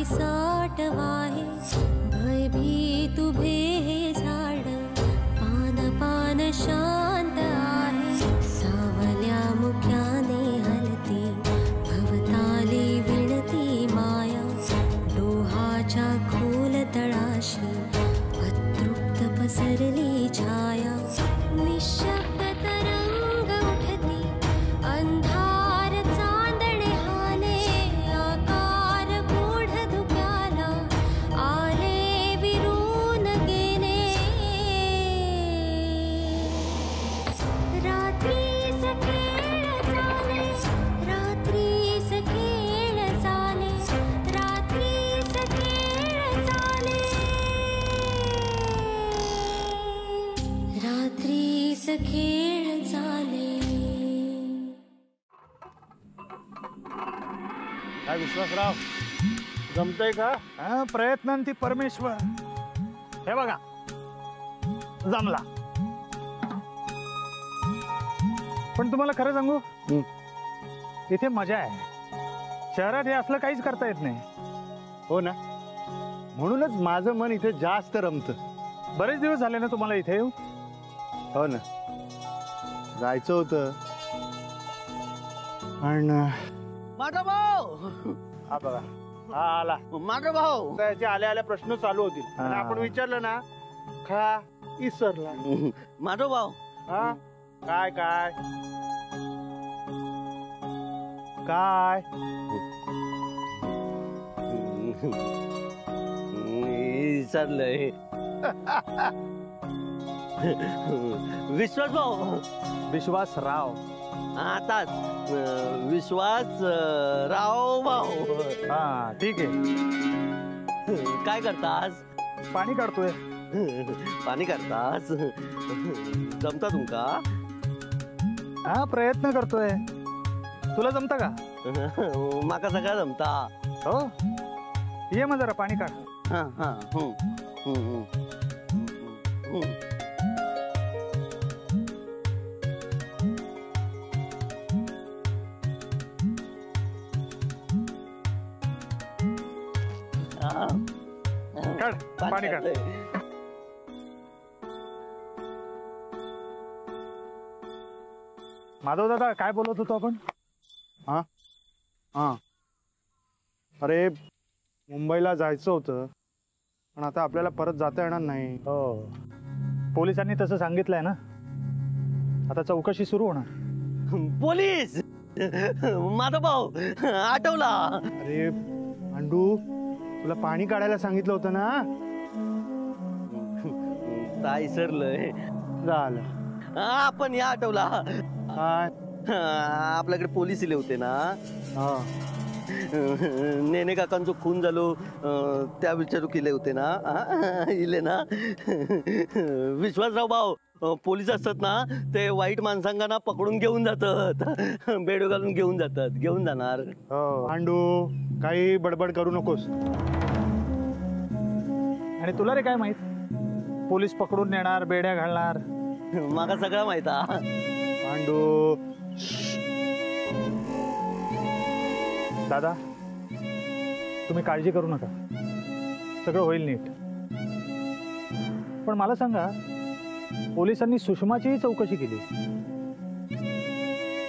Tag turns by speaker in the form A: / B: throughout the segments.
A: साठ वाहे भयभीत उभे हे झाड पान पान शांत आहे सावल्या मुख्याने हलती भवताली विणती माया डोहाच्या खोल तळाशी अतृप्त पसरली छाया निशब्द तरंग उठती अंधार चांदणे हाले आकार गूढ धुक्याला आले विरून गेले रात्रीस खेळ चाले रात्रीस खेळ चाले रात्रीस खेळ चाले रात्रीस खेळ चाले।
B: काय विश्वासराव जमतंय का?
C: प्रयत्नांती परमेश्वर।
B: हे बघा जमला।
C: पण तुम्हाला खरं सांगू इथे मजा आहे, शहरात हे असलं काहीच करता येत नाही।
B: हो ना, म्हणूनच माझं मन इथे जास्त रमतं।
C: बरेच दिवस झाले ना तुम्हाला इथे येऊ?
B: हो ना, जायचं होतं पण
D: मागा भाऊ
B: हा बघा हा आला।
D: मागा भाऊ
B: त्याचे आल्या आल्या प्रश्न चालू होतील आणि आपण विचारलं ना खा इसरला।
D: माधव भाऊ
B: हा काय काय काय
D: विसरलंय। विश्वास भाऊ
C: विश्वासराव
D: आताच विश्वास राव भाऊ।
C: हा ठीक आहे।
D: काय करतास?
C: पाणी काढतोय।
D: पाणी करतास? जमता तुमका?
C: हा प्रयत्न करतोय। तुला जमता का?
D: माका सगळा जमता।
C: हो ये मग जरा पाणी काढ।
D: हा हा
C: काढ पाणी काढ। माधव दादा काय बोलत होतो आपण?
B: हा हा अरे मुंबईला जायचं होतं पण आता आपल्याला परत जाता येणार नाही।
C: हो पोलिसांनी तसं सांगितलंय ना, आता चौकशी सुरू होणार।
D: पोलीस? माधव भाऊ आठवला?
B: अरे पांडू तुला पाणी काढायला सांगितलं होतं ना?
D: काय सरलंय
B: झालं
D: आपण या आठवला
B: काय?
D: आपल्याकडे पोलीस इले होते ना,
B: हा
D: नेने काकांचो खून झालो त्या विचारू केले होते ना, इले ना विश्वासराव भाऊ पोलीस असतात ना ते वाईट माणसांना पकडून घेऊन जातात, बेडो घालून घेऊन जातात, घेऊन जाणार।
B: पांडू काही बडबड करू नकोस।
C: आणि तुला रे काय माहित, पोलीस पकडून नेणार बेड्या घालणार?
D: माका सगळं माहित
B: पांडू।
C: दादा तुम्ही काळजी करू नका, सगळं होईल नीट। पण मला सांगा पोलिसांनी सुषमाचीही चौकशी केली,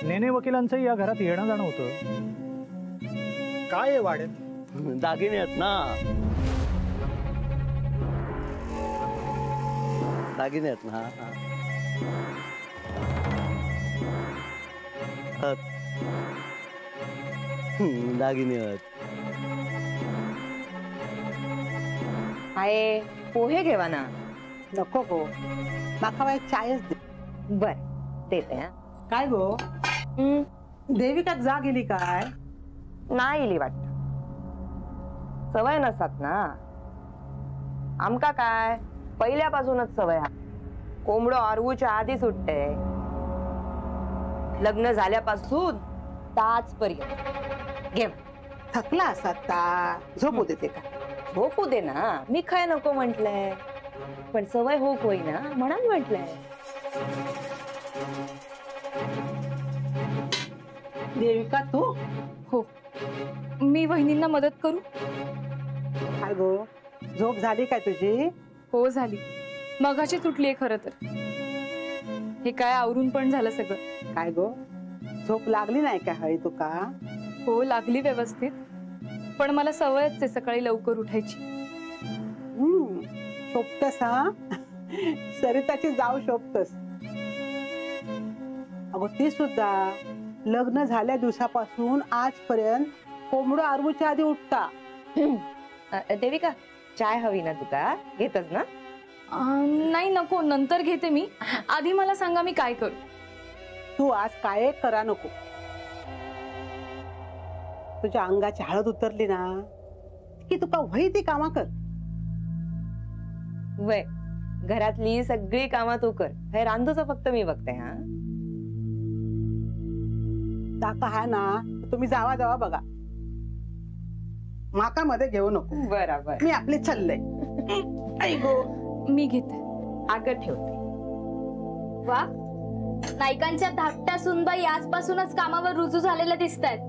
C: नेने वकिलांचंही या घरात येणं जाणं होतं, काय आहे वाड्यात?
D: दागिने आहेत ना, दागिने आहेत ना। दागिने आहेत।
E: आहे पोहे घेवा ना।
F: नको गो माका एक चायच दे।
E: बर देते।
F: काय गो देविकात जाग गेली काय?
E: नाही इली वाटत, सवय नसतात ना आमका, काय पहिल्यापासूनच सवय हा। कोंबडो आरवूच्या आधी सुटते, लग्न झाल्यापासून ताजपर्यंत घे।
F: थकला असतात ता झोपू देते का?
E: झोपू दे ना, मी काय नको म्हटलंय, पण सवय हो होई ना म्हणून म्हटलंय।
F: देविका तू?
G: हो मी वहिनींना मदत करू?
F: काय गो झोप झाली काय तुझी?
G: हो झाली, मगाची तुटलीये खरं तर. हे काय आवरून पण झालं सगळं.
F: काय गो झोप लागली नाही का हळी तुका?
G: हो लागली व्यवस्थित, पण मला सवयच आहे सकाळी लवकर उठायची.
F: शोभतस हा. सरिताची जाऊ शोभतस. अगो ती सुद्धा लग्न झाल्या दिवसापासून आजपर्यंत कोंबडं आरवूच्या आधी उठता.
E: देविका चाय हवी ना तुका? घेतच ना?
G: नाही नको, नंतर घेते मी. आधी मला सांगा मी काय करू.
F: तू आज काय करा नको. तुझ्या अंगाची हळद उतरली ना की तुका वही ती कामा कर.
E: वय घरातली सगळी कामं तू कर. हे रांधूचं फक्त मी बघते. हा
F: ताका हा ना तुम्ही जावा जावा बघा. माका मध्ये घेऊ नको.
E: बरोबर.
F: मी आपले चाललंय. आई गो
G: मी घेते.
E: आगर ठेवते.
A: वा, नायकांच्या धाकट्या सुनबाई आजपासूनच कामावर रुजू झालेल्या दिसतायत.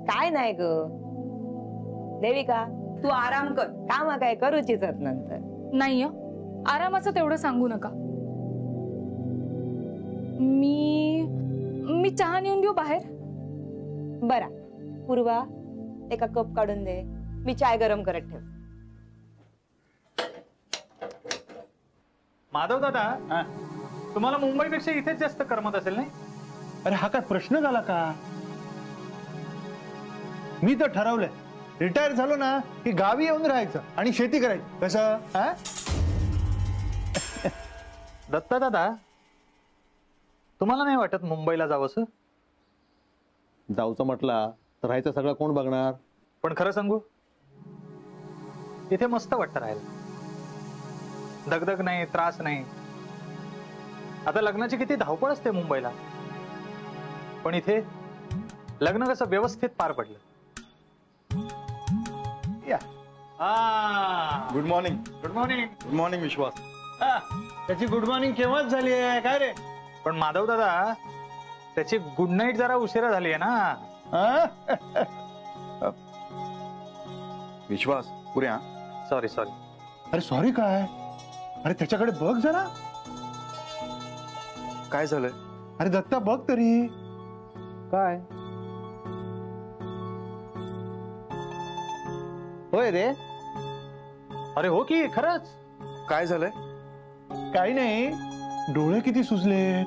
E: काय नाही ग देविका, तू आराम कर. काम काय करूचीच नंतर.
G: नाही आरामाचं तेवढं सांगू नका. मी चहा नेऊन देऊ बाहेर?
E: बरा पूर्वा, एका कप काढून दे. मी चाय गरम करत ठेव.
C: माधव दादा, तुम्हाला मुंबईपेक्षा इथेच जास्त करमत असेल नाही?
B: अरे हा काय प्रश्न झाला का? मी तर ठरवलंय, रिटायर झालो ना की गावी येऊन राहायचं आणि शेती करायची. कसं?
C: दत्ता दादा, तुम्हाला नाही वाटत मुंबईला जावंसं?
D: जाऊचं म्हटला तर राहायचं सगळं कोण बघणार?
C: पण खरं सांगू, इथे मस्त वाटतं राहायला. दगदग नाही, त्रास नाही. आता लग्नाची किती धावपळ असते मुंबईला, पण इथे लग्न कसं व्यवस्थित पार पडलं.
B: Good morning.
C: Good morning.
B: Good morning Vishwas. त्याची गुड मॉर्निंग केव्हाच झाली आहे काय रे?
C: पण माधव दादा, त्याची गुड नाईट जरा उशिरा झाली आहे ना.
B: विश्वास पुऱ्या.
C: सॉरी.
B: अरे सॉरी काय? अरे त्याच्याकडे बघ जरा.
H: काय झालंय?
B: अरे दत्ता बघ तरी.
D: काय होय रे?
C: अरे हो की खरंच.
H: काय झालंय?
B: काही नाही, डोळे किती सुजले.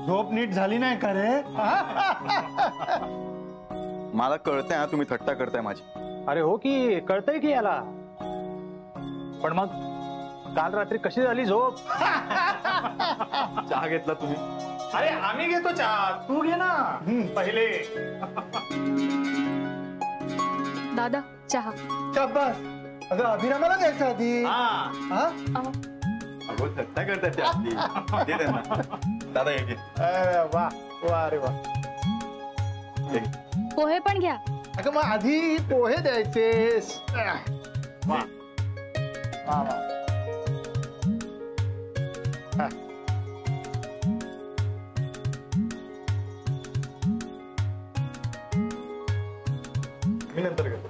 B: झोप नीट झाली नाही का रे?
H: मला कळतंय तुम्ही थट्टा करताय माझी.
C: अरे हो की कळतंय की याला. पण मग काल रात्री कशी झाली झोप?
H: चहा घेतला तुम्ही?
C: अरे आम्ही घेतो चहा, तू घे ना पहिले.
G: दादा चहा.
B: शाबास. अगं अभिरामाला द्यायचं आधी.
H: अगो थट्टा करताय ते आपली. दे त्यांना. दादा हे घे.
B: अरे वा वा रे वा.
A: पोहे पण घ्या.
B: अगं मग आधी पोहे द्यायचेस. वा वा वा.
H: मी नंतर घेतो.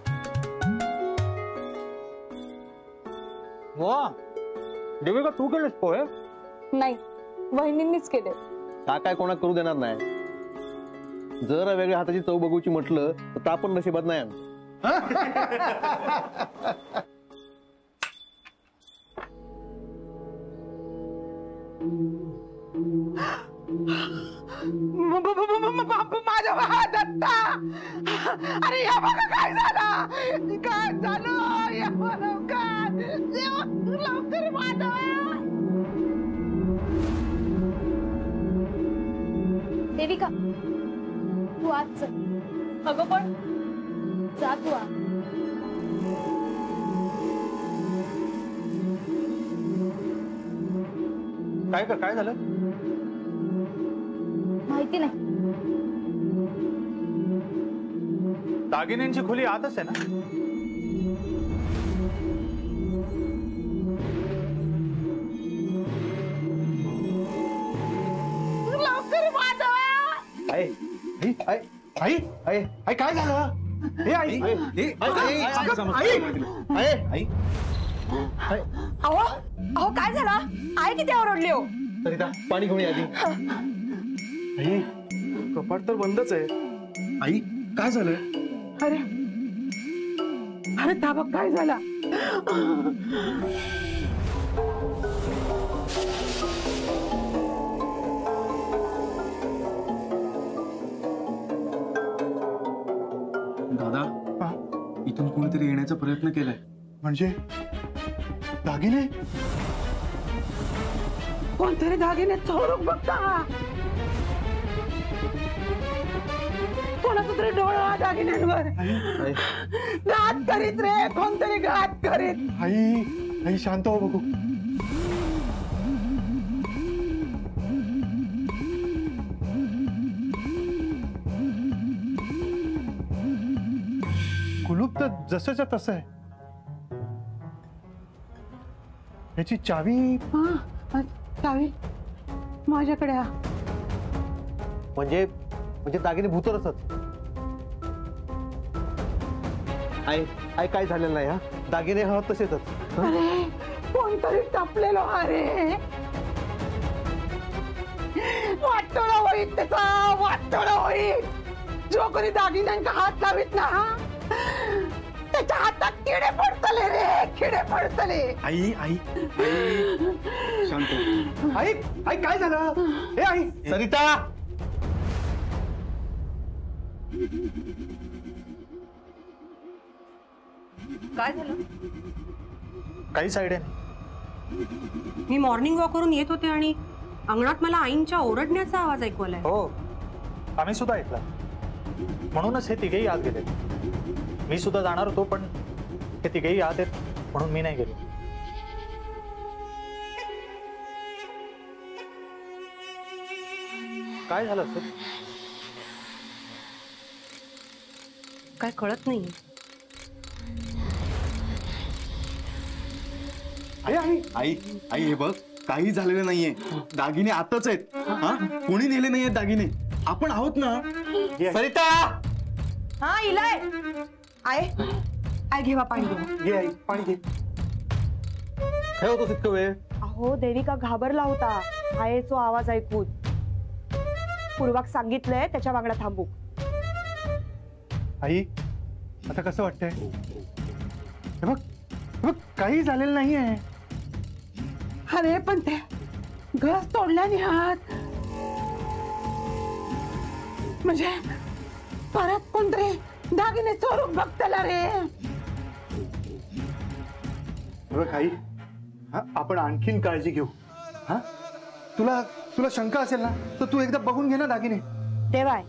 C: वा देविका, तू केलेस पोहे?
G: नाही, वहिनींनीच केले.
D: का काय कोणाला करू देणार नाही. जर वेगळ्या हाताची चव बघूची म्हटलं तर आपण नशिबात नाही.
F: माझ्या दत्ता. अरे या बघा काय झालं. काय झालं या लवकर. लवकर माधव.
A: देविका, तू आज चल.
G: अगं पण
A: जा तू आ.
C: काय झालं?
A: माहिती नाही.
C: दागिन्यांची खोली आतच आहे ना?
F: लवकर माधव.
B: आई आई आई आई आई आई काय झालं? हे आई
E: अहो अहो काय झाला? आई किती ओरडली हो?
D: सरिता पाणी घेऊन ये आधी.
B: आई कपाट तर बंदच आहे.
H: आई काय झालं?
F: अरे अरे ताबा काय झाला?
H: दादा
B: हा?
H: इथून कोणीतरी येण्याचा प्रयत्न केलाय.
B: म्हणजे दागिने?
F: कोणतरी दागिने चोरून बघता. कोणाचं तरी डोळा दागिन्यांवर घात करीत रे. कोणतरी घात करीत.
B: आई आई शांत हो बघू. कुलूप तर जसंच्या तसं आहे. याची चावी
F: हा चावी माझ्याकडे हा.
D: म्हणजे दागिने भूतरच. आई आई काय झालेलं नाही हा. दागिने हा तसेच.
F: अरे कोणतरी टपलेलो. अरे वाटोळा होईल त्याचा. वाटोळा होईल. जो कोणी दागिन्यांका हात लावित ना त्याच्या हातात किडे पडतले रे. किडे पडतले.
H: आई आई शांत हो.
B: आई आई काय झालं? हे आई
D: सरिता
I: काय झालं?
C: काहीच आयडिया नाही.
I: मी मॉर्निंग वॉक करून येत होते आणि अंगणात मला आईंच्या ओरडण्याचा आवाज ऐकू आलाय.
C: हो आम्ही सुद्धा ऐकला. म्हणूनच हे तिघेही आत गेले. मी सुद्धा जाणार होतो पण हे तिघेही आत आहेत म्हणून मी नाही गेलो. काय झालं असेल?
I: काय कळत नाही.
H: आई आई आई हे बघ काही झालेलं नाहीये. दागिने आताच आहेत. हा कोणी नेले नाहीयेत दागिने. आपण आहोत ना.
D: सरिता
E: हा इलाय. आय आय घेवा पाणी घेवा.
B: घे आई पाणी घे.
D: काय होतं इतकं वेळ?
E: अहो देविका घाबरला होता आयेचो आवाज ऐकून. पूर्वाक सांगितलंय त्याच्या वांगडा थांबू.
B: आई आता कसं वाटतंय? हे बघ काही झालेलं नाहीये.
F: अरे पण ते घस तोडल्याने हात. म्हणजे परत कोणतरी दागिने चोरून बघतला रे.
B: बघ आई हा आपण आणखीन काळजी घेऊ. हा तुला शंका असेल ना तर तू एकदा बघून घे ना दागिने.
E: देवाय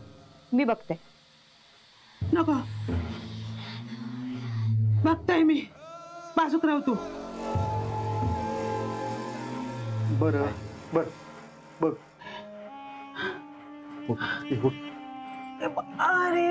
E: मी बघते.
F: नको बघताय मी. बाजूक राहू तू.
B: बरं बघ.
F: अरे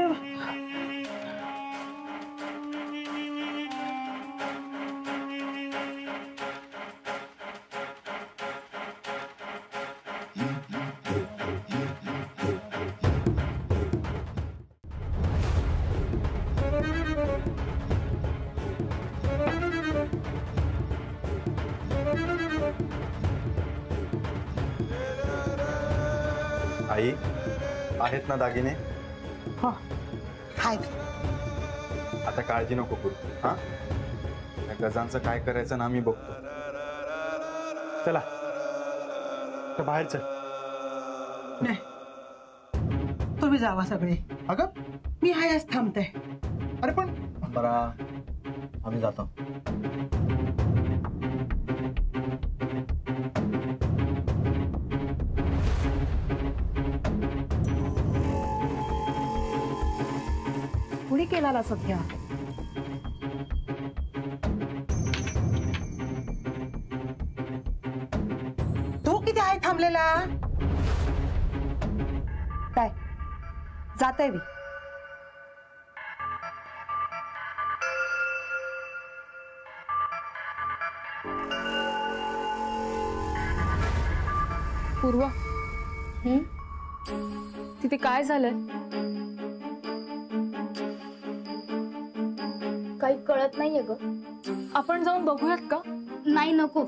H: आई आहेत ना दागिने?
F: हो हाय.
H: आता काळजी नको करू. हा या गजांचं काय करायचं ना मी बघतो.
B: चला तर बाहेर चल.
F: नाही तुम्ही जावा सगळे.
B: अगं
F: मी हायच थांबते.
B: अरे पण
D: बरा आम्ही जातो.
E: कुणी केला सध्या?
F: तू किती आहे थांबलेला?
E: काय जाते मी.
G: पूर्वा तिथे काय झालंय?
A: कळत नाहीये ग.
G: आपण जाऊन बघूयात का?
A: नाही, नको.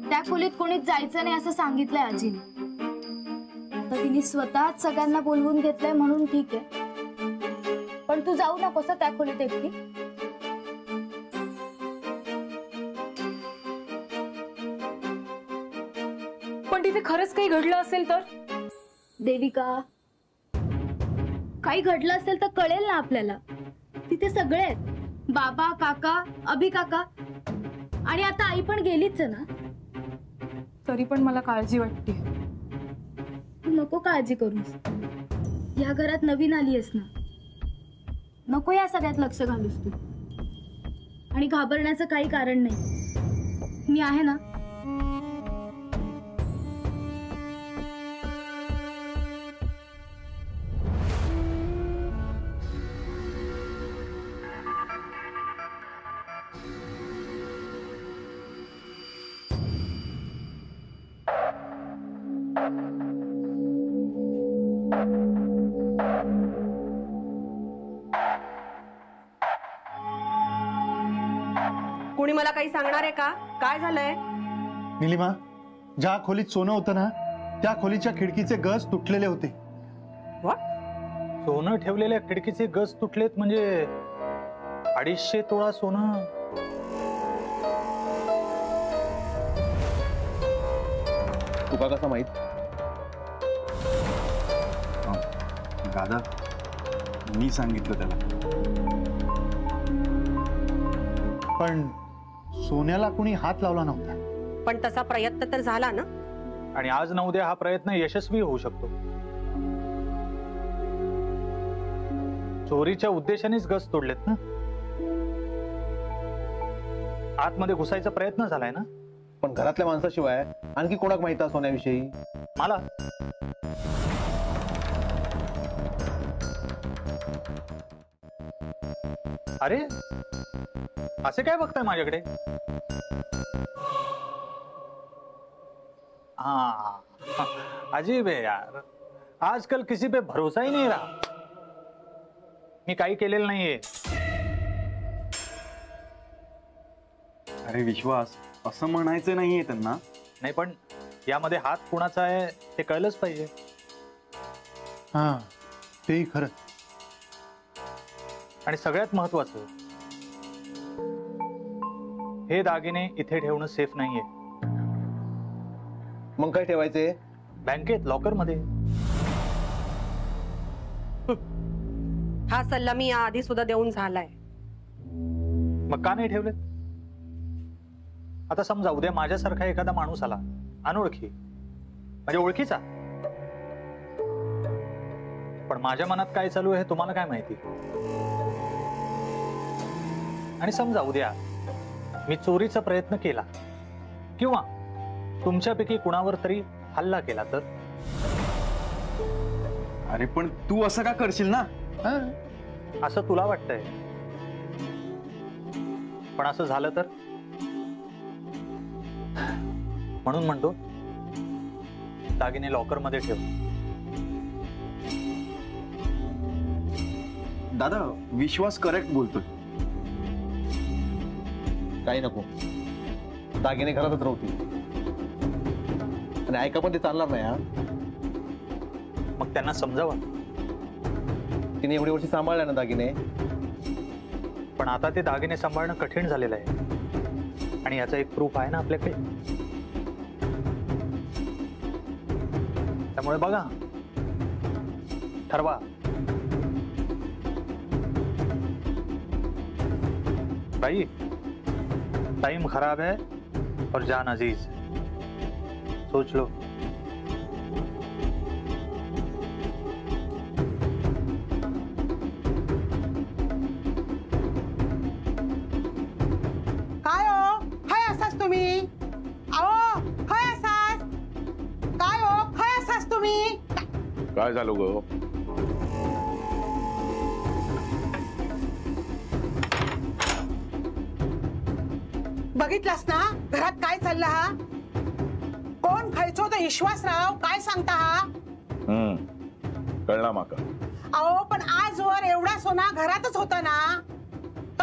A: त्या खोलीत कोणीच जायचं नाही असं सांगितलंय आजीने. तर तिने स्वतःच सगळ्यांना बोलवून घेतलंय म्हणून ठीक आहे. पण तू जाऊ नकोस त्या खोलीत एकटी.
G: पण तिथे खरंच काही घडलं असेल तर?
A: देविका, काही घडलं असेल तर कळेल ना आपल्याला. तिथे सगळे आहेत, बाबा, काका, अभि काका, आणि आता आई पण गेलीच ना.
G: तरी पण मला काळजी वाटते.
A: तू नको काळजी करूस. या घरात नवीन आलीयस ना, नको या सगळ्यात लक्ष घालूस तू. आणि घाबरण्याचं काही कारण नाही, मी आहे ना.
I: कोणी मला काही सांगणार आहे का? काय झालंय?
B: निलिमा, ज्या खोलीत सोनं होतं ना त्या खोलीच्या खिडकीचे गज तुटलेले होते.
C: सोनं ठेवलेल्या खिडकीचे गज तुटलेत म्हणजे 250 तोळा सोनं.
H: तुका कसं माहित?
B: दादा, मी सांगितलं त्याला. पण सोन्याला कुणी हात लावला नव्हता.
I: पण तसा प्रयत्न तर झाला ना.
C: आणि आज न उद्या हा प्रयत्न यशस्वी होऊ शकतो. चोरीच्या उद्देशानेच गज तोडलेत ना. आतमध्ये घुसायचा प्रयत्न झालाय ना.
H: पण घरातल्या माणसाशिवाय आणखी कोणाक माहित आहे सोन्याविषयी?
C: मला अरे असे काय बघताय माझ्याकडे? हाँ, अजीब है यार, आजकल किसी पे भरोसा ही नहीं रहा. मी काही केलेलं नाहीये.
H: अरे विश्वास, असं म्हणायचं नाहीये त्यांना.
C: नाही, पण यामध्ये हात कुणाचा आहे ते कळलंच पाहिजे.
B: हा, तेही खरं.
C: आणि सगळ्यात महत्वाचं, हे दागिने इथे ठेवणं सेफ नाहीये.
H: मग काय ठेवायचे?
C: बँकेत, लॉकर मध्ये.
I: हा सल्ला मी आधी सुद्धा देऊन झालाय.
C: मग का नाही ठेवले? आता समजा उद्या माझ्यासारखा एखादा माणूस आला, अनोळखी, म्हणजे ओळखीचा, पण माझ्या मनात काय चालू आहे तुम्हाला काय माहिती. आणि समजा उद्या मी चोरीचा प्रयत्न केला किंवा तुमच्यापैकी कुणावर तरी हल्ला केला तर?
H: अरे पण तू असं का करशील ना?
C: असं तुला वाटतंय, पण असं झालं तर? म्हणून म्हणतो, दागिने लॉकर मध्ये ठेव.
H: दादा, विश्वास करेक्ट बोलतोय. काही नको, दागिने घरातच राहतील. आणि ऐका पण ते चालणार नाही. हा,
C: मग त्यांना समजावा.
H: तिने एवढी वर्षी सांभाळल्या ना दागिने.
C: पण आता ते दागिने सांभाळणं कठीण झालेलं आहे. आणि याचा एक प्रूफ आहे ना आपल्याकडे. त्यामुळे बघा, ठरवा. भाई, टाइम खराब है और जान अजीज. सोच लो.
F: काय हो, काय असाच तुम्ही? अहो, काय असाच? काय हो, काय असाच तुम्ही?
J: काय झालं ग?
F: बघितलास ना घरात काय चाललं? हा कोण खायचो तो विश्वासराव? काय सांगता हा?
J: कळला माका.
F: अहो, पण आजवर एवढा सोना घरातच होता ना.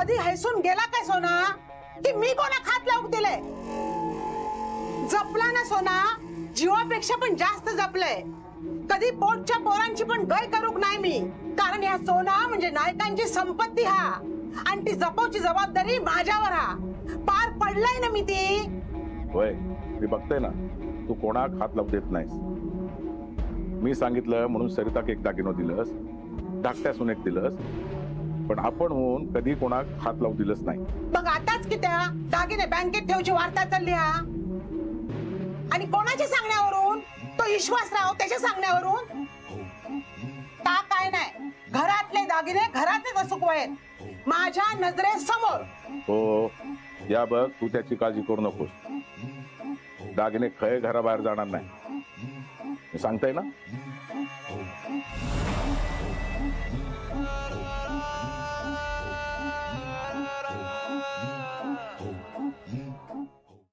F: कधी हैसून गेला काय सोना की मी कोणा खात लावूक दिले? जपला ना सोना, जीवापेक्षा पण जास्त जपलंय. कधी पोटच्या पोरांची पण गय करूक नाही मी, कारण ह्या सोना म्हणजे नायकांची संपत्ती हा, आणि ती जपवची जबाबदारी माझ्यावर हा. पार पडलाय ना मी ती.
J: होय मी बघतोय ना, तू कोणाक हात लावू देत नाहीस. मी सांगितलं म्हणून सरिताक एक दागिनो दिलंस, धाकट्या सुनेक दिलंस, पण आपण होऊन कधी कोणाक हात लावू दिलंच नाही.
F: मग आताच की त्या दागिने बँकेत ठेवची वार्ता चालली हा, आणि कोणाच्या सांगण्यावरून? तो विश्वासराव त्याच्या सांगण्यावरून? ता काय नाही, घरातले दागिने घरातच असुक वयेत, माझ्या नजरेसमोर.
J: हो या बघ, तू त्याची काळजी करू नकोस. दागिने खय घराबाहेर जाणार नाही, मी सांगताय ना.